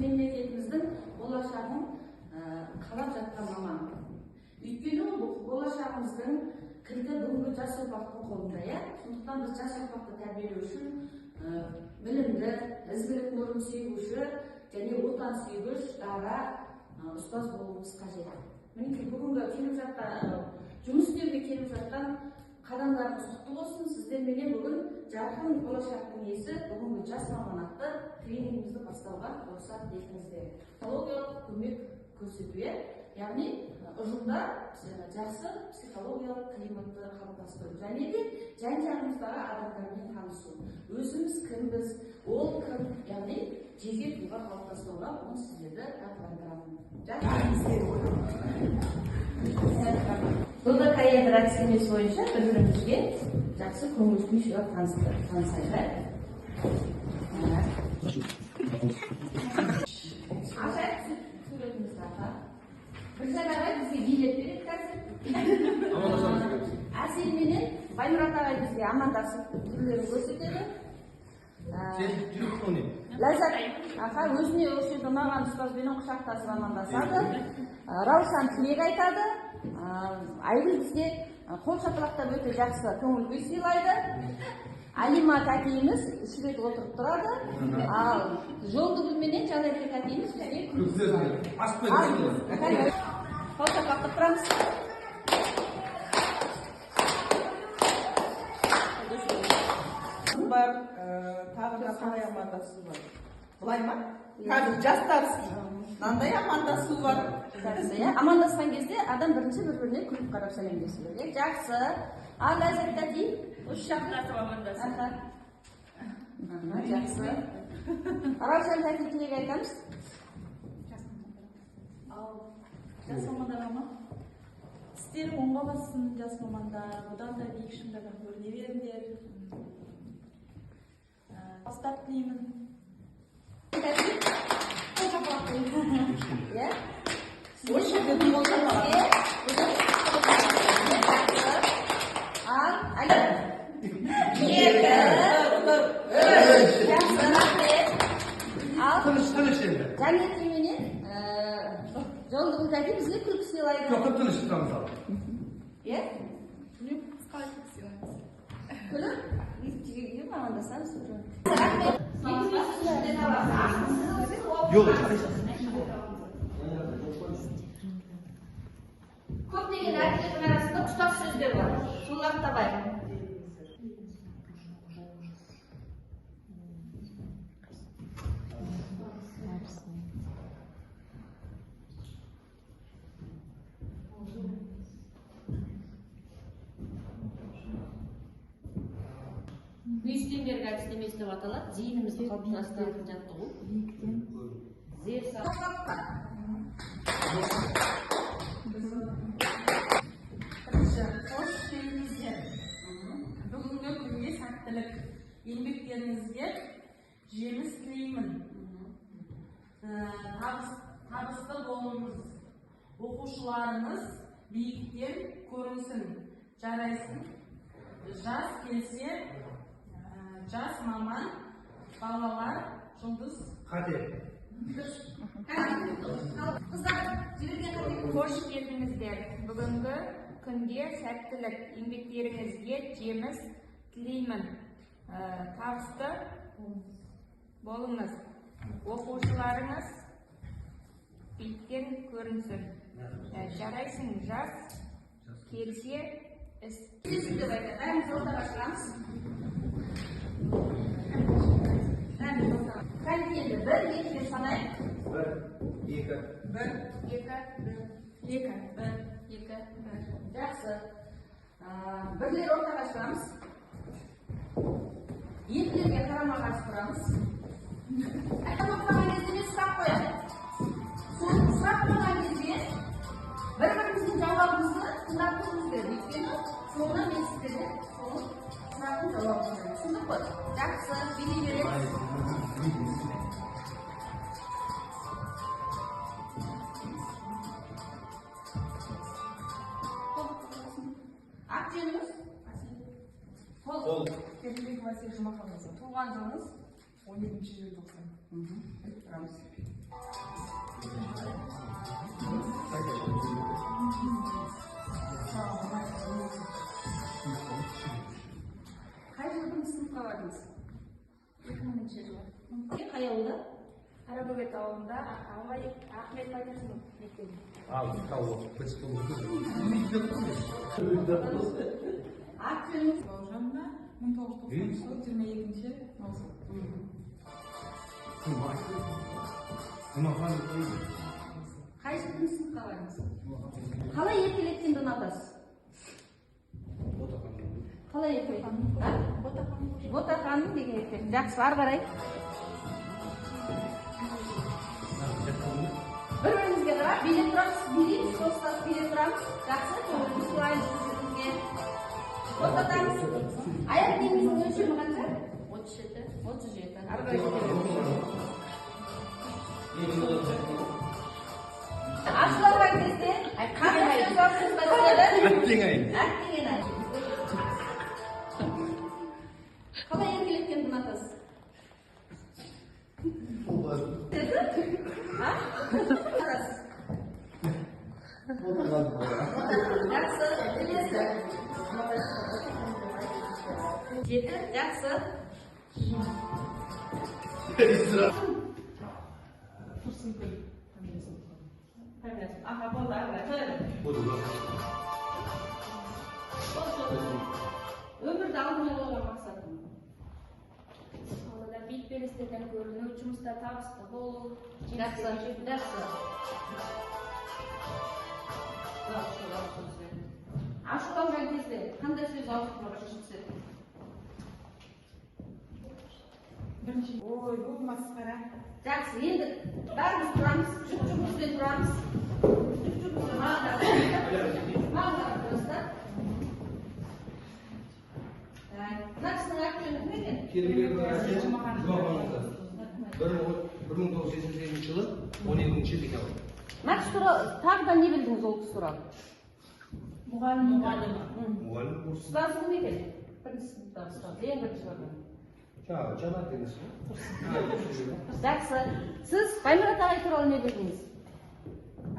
мемлекетіміздің болашағын қалап жатқан маман. Өйткені болашағымыздың кілті бүгінгі жас ұрпақтың қолында, иә? Сондықтан біз жас ұрпақты тәрбиелеу үшін білімді, ізгілік нұрын сүйгуші және отан сүйгіш дара ұстаз болуымыз қажет. Мінекей бүгінгі келіп жатқан жұмыс істеуге келіп жатқан қадамдарыңыз құтты болсын. Сіздерменен бүгін жарқын болашақтың иесі бүгінгі жас маман атты тренингімізді бастауға рұқсат етіңіздер. Психологиялық көмек көрсетуге, яғни ұжымда жақсы психологиялық климатты қалыптастыру және де жан-жағымыздағы адамдармен танысу. Өзіміз кімбіз, ол кім, яғни жеке тұлға қалыптастыруға оны сіздерді дағдыландырамын. Бұл да карьер әдістемесі бойынша бір-бірімізге жақсы көңіл күй жайлап танысайық. Біржан ағай бізге билет береді қазір. Әселменен Баймұрат ағай бізге амандасып түрлерін көрсетеді. Ләззат аға өзіне осы жерде ұнаған ұстазбенен құшақтасып амандасады. Раушан тілек айтады. Айгүл бізге қол шапалақтап өте жақсы көңіл күй сыйлайды. Алима тәтейіміз үш рет отырып тұрады. Ал Жолдыгүлменен Жанерке тәтейіміз бізге қол шапалақтап тұрамыз. Бар, тағы да қалай амандасу бар? Бұлай ма? Қазір жастарсыз. Мынандай амандасу бар. Амандасқан кезде адам бірінші бір-біріне күліп қарап сәлемдесу керек. Жақсы. Ал Ләззат тәтей, үш жақындасып амандасу. Жақсы. Раушан тәтей тілек айтамыз. Жас мамандарға ма? Сіздер оңға бассын, жас мамандар, одан да биік шыңдарға көріне беріңдер. Бастап тілеймін. Жанетіменен Жолдыгүл тәтей бізге күлкі сыйлайды. Жоқ, тыныш тұрамыз ал. Е? Күліп, қалай күліп сыйлаймыз? Күліп? Үйге амандасамыз. Жоқ, көптеген әрекеттің арасында ұстаз сөздер бар. Соларды табайық. Бүйістенберг әдістемесі деп аталады. Зейінімізді қалыптастыратын жаттығу. Зер сағатқа. Қош келдіңіздер. Бүгінгі күнге сәттілік. Еңбектеріңізге жеміс тілеймін. Табысты болыңыз. Оқушыларыңыз биіктен көрінсін. Жарайсын. Жас келсе, жас маман, балалар, жұлдыз. қате. Қош келдіңіздер. Бүгінгі күнге сәттілік, еңбектеріңізге жеміс тілеймін. Табысты болыңыз. Оқушыларыңыз биіктен көрінсін. Жарайсың, жас келсе іс. Бәріміз ортаға шығамыз. Кәлкенді бір, екіге санайық. Бір, екі. Бір, екі, бір, екі. Жақсы. Бірлер ортаға шығамыз. Екілерге қарама-қарсы тұрамыз. Айтамақтаған кезде сұрақ қояды. Сол сұрақ қойған кезде бір-біріміздің жауабымызды тыңдап тұрмыз керек. Өйткені соңынан мен сіздерге сол сұрақтың жауабын беремін. Түсіндік қой? Жақсы, билей береміз. Ат жөніңіз? Қол. Керімбек Василь Жұмаханұлы. Туған жылыңыз? 17 желтоқсан. Тұрамыз. Қай жылдың сыныпқа бардыңыз? 2000 жылы. Қай ауылда? Қарабөгет ауылында Ахмет Байтұрсынов мектебі. Ат жөніңіз? Бауыржанова 1990 жылы 22 маусым. Қай жылдың сыныпқа бардыңыз? Қалай еркелеткенді ұнатасыз? Қалай еркелеткенді? Ботақаным деген екен. Жақсы, ары қарай. Bir-birimizге қарап, билеп тұрамыз, билейміз, қостап билеп тұрамыз. Жақсы, көңіліміз сұрайыз бізге. Тоқтатамыз. Аяқ киіміңіздің өлшемі қанша? 37. 37. Ары қарай кетеміз. Ашылған кезде қандай сөз барсыз мәселелі? Әттеген ай. Қалай еркелеткенді ұнатасыз? Жақсы, келесі. Жеті, жақсы. Тұрсынкүл. Аха, болды, ары қарай. Өмірді алдымен болған мақсатым. Қалада биік белестерден көріну, жұмыста табысты болу. Жақсы, жақсы. Ашуланған кезде қандай сөз ауызға шықса? Бірінші. Ой, бұл масқара. Жақсы, енді бәріміз тұрамыз, жұп-жұбымызбен тұрамыз. Жұп-жұбымызбен мағындар тұрасыздар. Мына кісінің аты жөні кім екен? Келгілердің арасында Жұмағанымызда. 1978 жылы 17 декабрь. Мына кісі туралы тағы да не білдіңіз ол кісі туралы? Мұғалім. Мұғалім курсы. Ұстазы кім екен? Бірінші сыныптағы ұстаз, ең бірінші барған. Жанат деңіз. Жақсы, сіз Баймұрат ағай туралы не білдіңіз?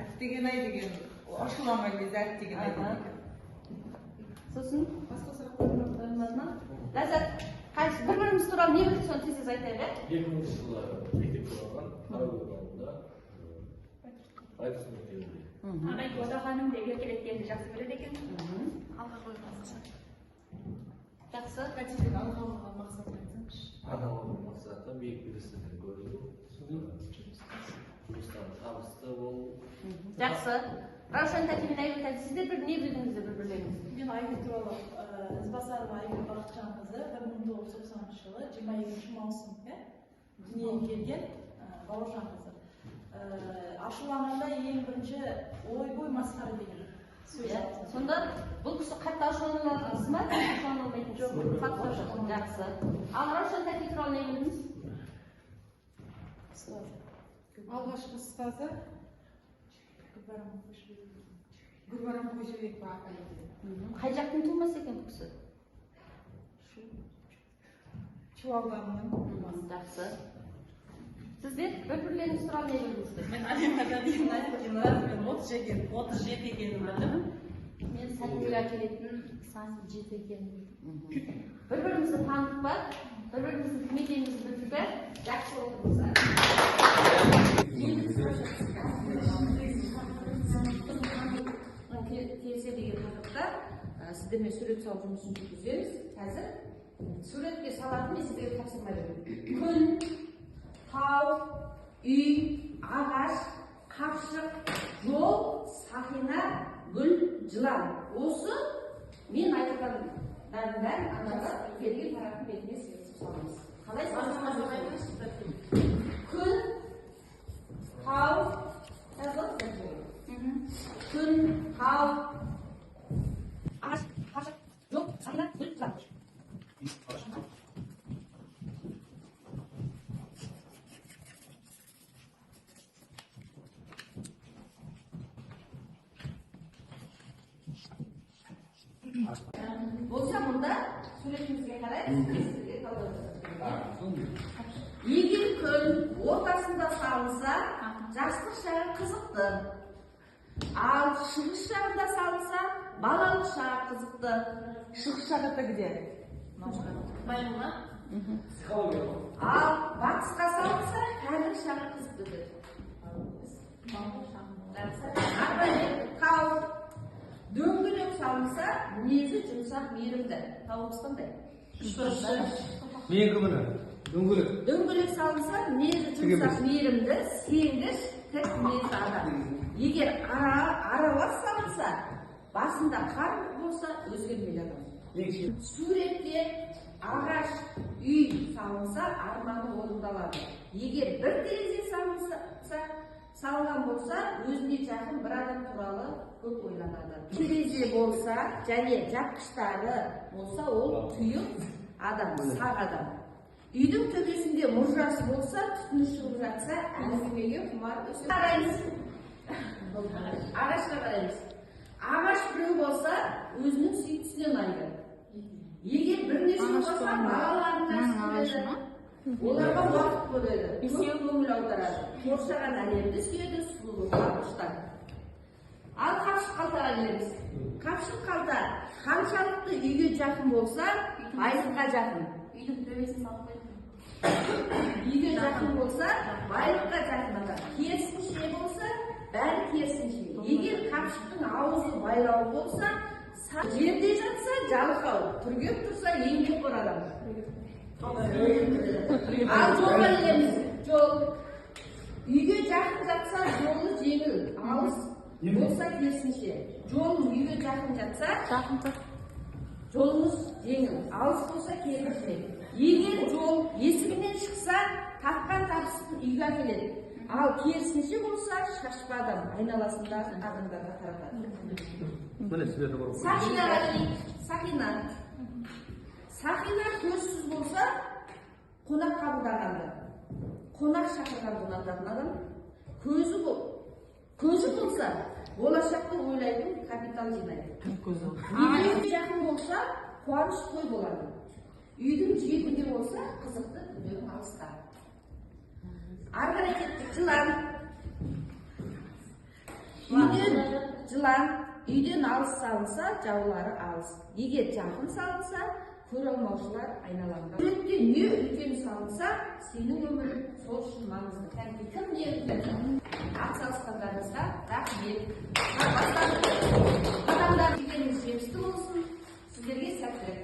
Әттеген ай деген, ашыланған кезде әттеген ай деген. Сосын басқа сұрақтарыңыздан Ләззат, қайсы бір-біріміз туралы не білдік, соны тез айтайық, ә? 2000 жылы мектепте оқыған Қарабөгет ауылында Байтұрсынов мектебінде. Ағай Ботақаным деп еркелеткенді жақсы көреді екен. Алға қойған мақсат. Жақсы. Нәтижені алға қойған мақсат айтсаңызшы. Алға қойған мақсаты биік белестерден көріну, жұмыстан табысты болу. Жақсы. Раушан тәте мен Айгүл тәте, сіздер бір не білдіңіздер бір-бірлеріңізге? Мен Айгүл туралы Ізбасарова Айгүл Бақытжанқызы 1990 жылы 22 маусым дүниеге келген бауыржан қызы. Ашуланғанда ең бірінші ой-бой масқара деген сөз. Сонда бұл кісі қатты ашуланасыз ба? Ашуланбайтын жоқ. Қатты ашуланасыз. Жақсы. Ал Раушан тәте туралы не білдіңіз? Алғашқы ұстазы Гүлбарам Қойшыбекова апай екен. Қай жақтың тумасы екен бұл кісі? Шу ауданының. Жақсы. Сіздер бір-бірлеріңіз туралы не білдіңіздер? Мен Алимада дейін айтқан мен 37 екенін білдім. Мен Сәтгүл әкелетін саны 7 екенін білдім. Бір-бірімізді танып ба? Бір-біріміздің кім екенімізді білдік пе? Жақсы отырыңыздар. Келсе деген тақырыпта сіздермен сурет салу жұмысын жүргіземіз. Қазір суретке салатын мен сіздерге тапсырма беремін. Күн, тау, үй, ағаш, қапшық, жол, сақина, гүл, жылан. Осы мен айтқандардың бәрін анаға берген парақтың бетіне сіздер саламыз. Қалай саламыз? Күн, тау, күн, тау, ағаш, қапшық, жол, сақина, гүл, жылан. Болса мұнда суретімізге қарай сіздерге талдау жасап үйдің ортасында салынса, жастық шағы қызықты. Ал шығыс жағында салынса, балалық шағы қызықты. Шығыс жақ это где? Байымға. Ал батысқа салынса, кәміл шағы қызықты. Тау дөңгелек салынса, мінезі жұмсақ мейірімді. Тауымыз қандай? Менікі міне дөңгелек. Дөңгелек салынса, мінезі жұмсақ мейірімді, сенгіш, тік мінезді адам. Егер аралас салынса, басында қар болса, өзгермелі адам. Суретте ағаш үй салынса, арманы орындалады. Егер бір терезе салынған болса, өзіне жақын бір адам туралы көп ойланады. Терезе болса, және жапқыштары болса, ол тұйық адам, сақ адам. Үйдің төбесінде мұржасы болса, түтіні шығып жатса, әңгімеге құмар өсіп. Ағашқа қараймыз. Ағаш біреу болса, өзінің сүйіктісінен айырады. Егер бірнеше болса, балаларын жақсы көреді. Оларға уақыт бөледі, көп көңіл аударады. Қоршаған әлемді сүйеді, сұлулыққа ұштады. Ал қапшық қалтаға келеміз. Қапшық қалта қаншалықты үйге жақын болса, байлыққа жақын. Үйдің төбесін салып қойды. Үйге жақын болса, байлыққа жақын адам. Керісінше болса, бәрі керісінше. Егер қапшықтың аузы байлау болса, жерде жатса, жалқау, түргеп тұрса, еңбек бар адам. Ал жолға келеміз. Жол. Үйге жақын жатса, жолы жеңіл, алыс болса керісінше. Жолың үйге жақын жатса, жолыңыз жеңіл, алыс болса керісінше. Егер жол есігінен шықса, тапқан табысын үйге әкеледі. Ал керісінше болса, шашпа адам айналасындағы адамдарға таратады. Сақинаға келейік. Сақина көзсіз болса, қонақ қабылдағанды. Қонақ шақырған болатын адам. Көзі болса, болашақты ойлайтын капитал жинайды. Үйге жақын болса, қуаныш той болады. Үйдің жетінде болса, қызықты дүниенің алыста. Ары қарай кеттік. Жылан. Үйден алыс салынса, жаулары алыс. Егер жақын салынса, көре алмаушылар айналаңда. Суретте не үлкен салынса, сенің өмірің сол үшін маңызды. Кім не үлкен? Атсалысқандарыңызға рахмет. Адамдар дегеніңіз жемісті болсын. Сіздерге сәттілік.